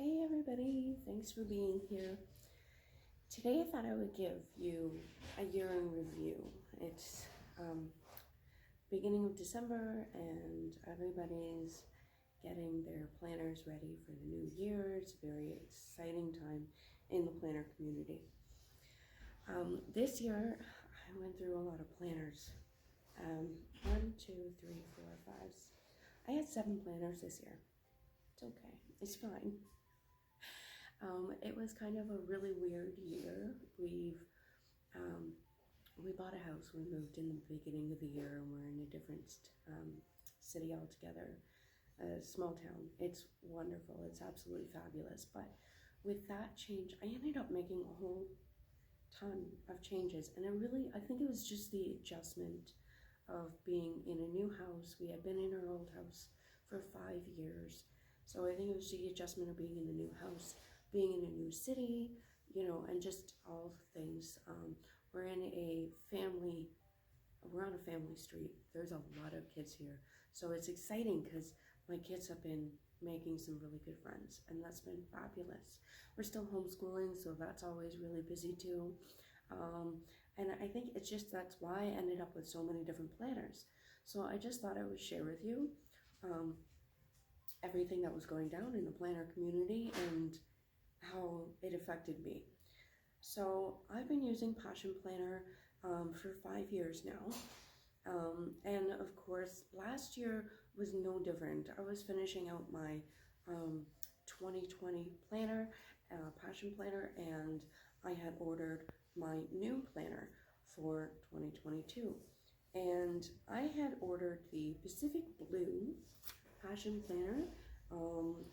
Hey everybody, thanks for being here. Today I thought I would give you a year in review. It's beginning of December and everybody's getting their planners ready for the new year. It's a very exciting time in the planner community. This year I went through a lot of planners. 1, 2, 3, 4, 5. I had 7 planners this year. It's okay, it's fine. It was kind of a really weird year. We bought a house. We moved in the beginning of the year, and we're in a different city altogether, a small town. It's wonderful. It's absolutely fabulous. But with that change, I ended up making a whole ton of changes, and I think it was just the adjustment of being in a new house. We had been in our old house for 5 years, so I think it was the adjustment of being in the new house, being in a new city, and just all the things. We're on a family street. There's a lot of kids here. So it's exciting because my kids have been making some really good friends, and that's been fabulous. We're still homeschooling, so that's always really busy too. And I think that's why I ended up with so many different planners. So I just thought I would share with you everything that was going down in the planner community and how it affected me. So I've been using Passion Planner for 5 years now. And of course, last year was no different. I was finishing out my 2020 planner, Passion Planner, and I had ordered my new planner for 2022. And I had ordered the Pacific Blue Passion Planner,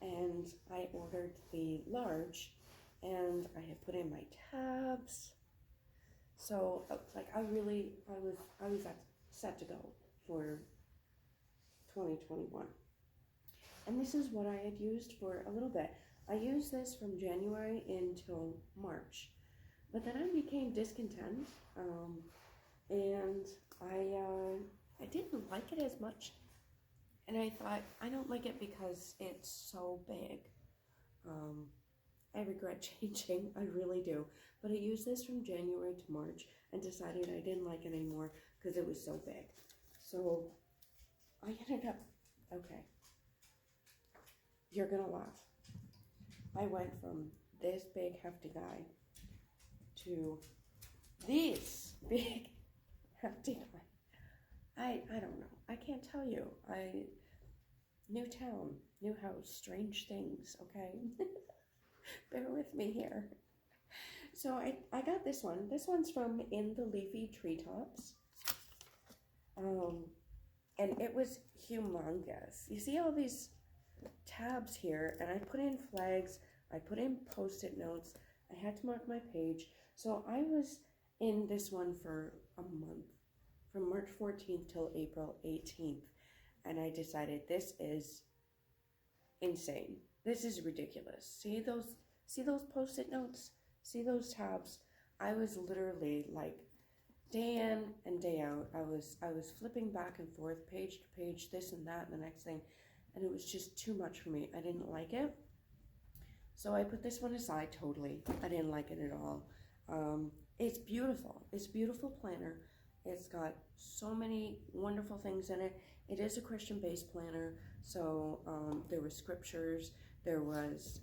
and I ordered the large, and I had put in my tabs. So I was set to go for 2021. And this is what I had used for a little bit. I used this from January until March, but then I became discontent, and I didn't like it as much. And I thought, I don't like it because it's so big. I regret changing, I really do. But I used this from January to March and decided I didn't like it anymore because it was so big. So I ended up, okay, you're gonna laugh. I went from this big hefty guy to this big hefty guy. I don't know. I can't tell you. New town, new house, strange things, okay? Bear with me here. So I got this one. This one's from In the Leafy Treetops. And it was humongous. You see all these tabs here, and I put in flags, I put in post-it notes, I had to mark my page. So I was in this one for a month, from March 14th till April 18th. And I decided this is insane. This is ridiculous. See those post-it notes? See those tabs? I was literally like day in and day out. I was flipping back and forth, page to page, this and that and the next thing, and it was just too much for me. I didn't like it. So I put this one aside totally. I didn't like it at all. It's beautiful. It's a beautiful planner. It's got so many wonderful things in it. It is a Christian-based planner, so there were scriptures, there was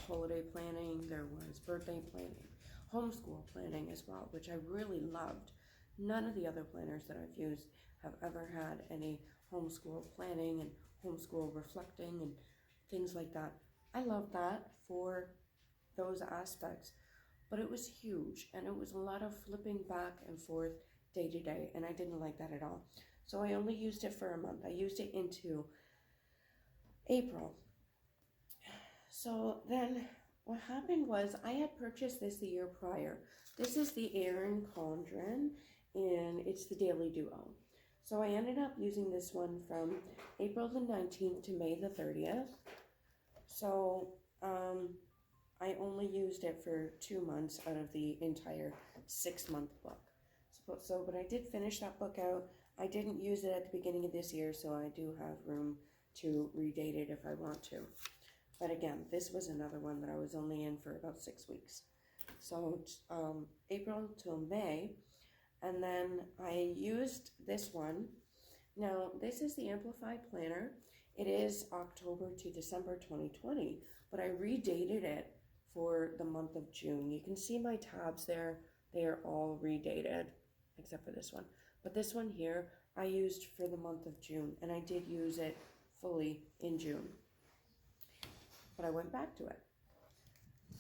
holiday planning, there was birthday planning, homeschool planning as well, which I really loved. None of the other planners that I've used have ever had any homeschool planning and homeschool reflecting and things like that. I love that for those aspects, but it was huge, and it was a lot of flipping back and forth day to day, and I didn't like that at all. So I only used it for a month. I used it into April. So then what happened was I had purchased this the year prior. This is the Erin Condren, and it's the Daily Duo. So I ended up using this one from April the 19th to May the 30th. So I only used it for 2 months out of the entire 6-month book. But I did finish that book out. I didn't use it at the beginning of this year, so I do have room to redate it if I want to. But again, this was another one that I was only in for about 6 weeks. So April till May, and then I used this one. Now, this is the Amplify planner. It is October to December 2020, but I redated it for the month of June. You can see my tabs there. They are all redated, except for this one. But this one here, I used for the month of June, and I did use it fully in June. But I went back to it.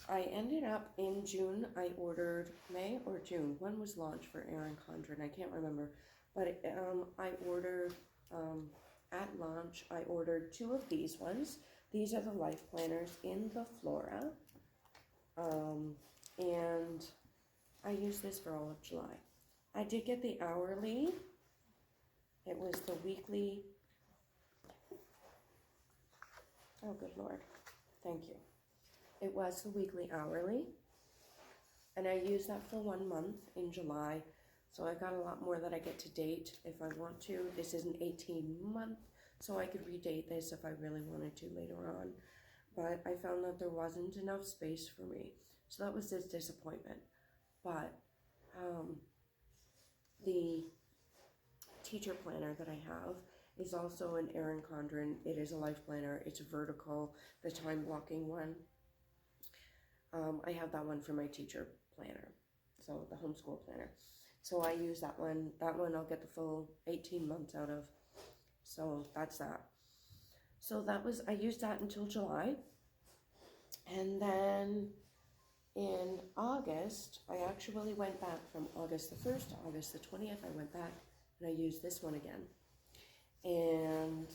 I ended up in June, I ordered May or June. When was launch for Erin Condren? I can't remember. But I ordered, at launch, I ordered 2 of these ones. These are the life planners in the Flora. And I used this for all of July. I did get the hourly. It was the weekly. Oh, good Lord. Thank you. It was the weekly hourly. And I used that for 1 month in July. So I got a lot more that I get to date if I want to. This is an 18-month, so I could redate this if I really wanted to later on. But I found that there wasn't enough space for me. So that was this disappointment. But the teacher planner that I have is also an Erin Condren. It is a life planner. It's vertical, the time blocking one. I have that one for my teacher planner, so the homeschool planner. So I use that one. That one I'll get the full 18 months out of. So that's that. So that was, I used that until July. And then in August, I actually went back from August the 1st to August the 20th. I went back and I used this one again. And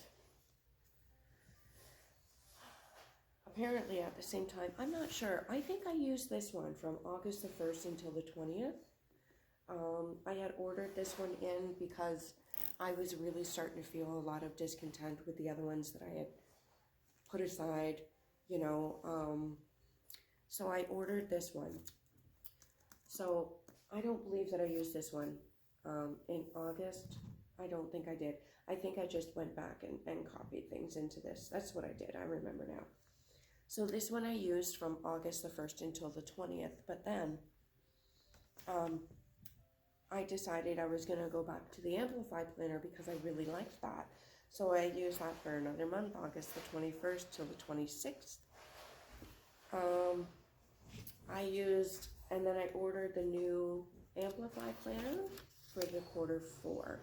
apparently at the same time, I'm not sure. I think I used this one from August the 1st until the 20th. I had ordered this one in because I was really starting to feel a lot of discontent with the other ones that I had put aside, you know. So I ordered this one. So I don't believe that I used this one in August. I don't think I did. I think I just went back and copied things into this. That's what I did. I remember now. So this one I used from August the 1st until the 20th. But then I decided I was going to go back to the Amplify planner because I really liked that. So I used that for another month, August the 21st till the 26th. I used, and then I ordered the new Amplify planner for the quarter 4.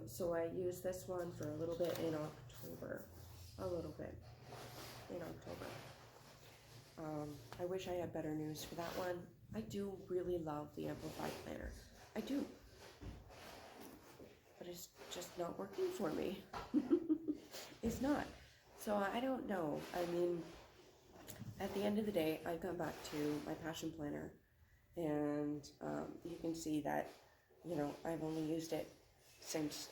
So I used this one for a little bit in October. A little bit in October. I wish I had better news for that one. I do really love the Amplify planner. I do. But it's just not working for me. It's not. So I don't know. I mean, at the end of the day, I've gone back to my passion planner. And you can see that, you know, I've only used it since,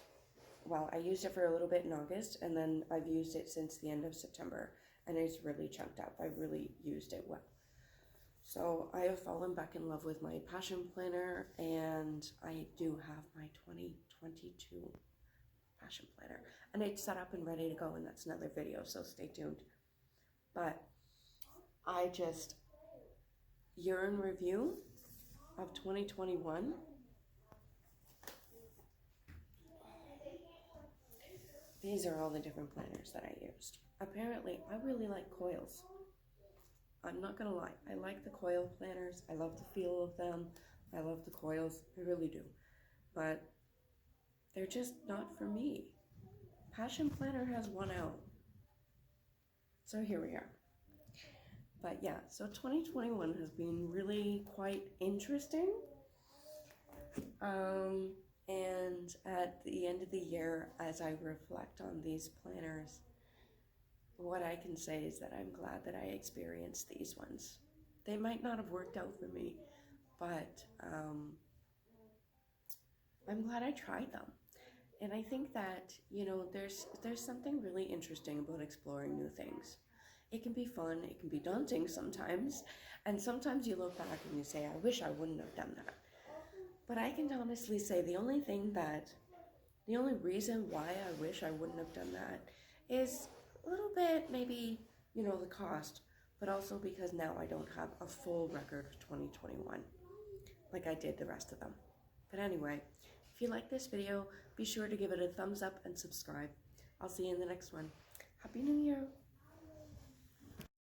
well, I used it for a little bit in August. And then I've used it since the end of September. And it's really chunked up. I really used it well. So I have fallen back in love with my passion planner, and I do have my 2022 passion planner. And it's set up and ready to go, and that's another video, so stay tuned. But I just, year in review of 2021. These are all the different planners that I used. Apparently, I really like coils. I'm not gonna lie, I like the coil planners. I love the feel of them. I love the coils, I really do. But they're just not for me. Passion Planner has won out. So here we are. But yeah, so 2021 has been really quite interesting. And at the end of the year, as I reflect on these planners, what I can say is that I'm glad that I experienced these ones. They might not have worked out for me, but I'm glad I tried them. And I think that, you know, there's something really interesting about exploring new things. It can be fun, it can be daunting sometimes, and sometimes you look back and you say, I wish I wouldn't have done that. But I can honestly say the only reason why I wish I wouldn't have done that is a little bit maybe, you know, the cost, but also because now I don't have a full record of 2021 like I did the rest of them. But anyway, if you like this video, be sure to give it a thumbs up and subscribe. I'll see you in the next one. Happy New Year!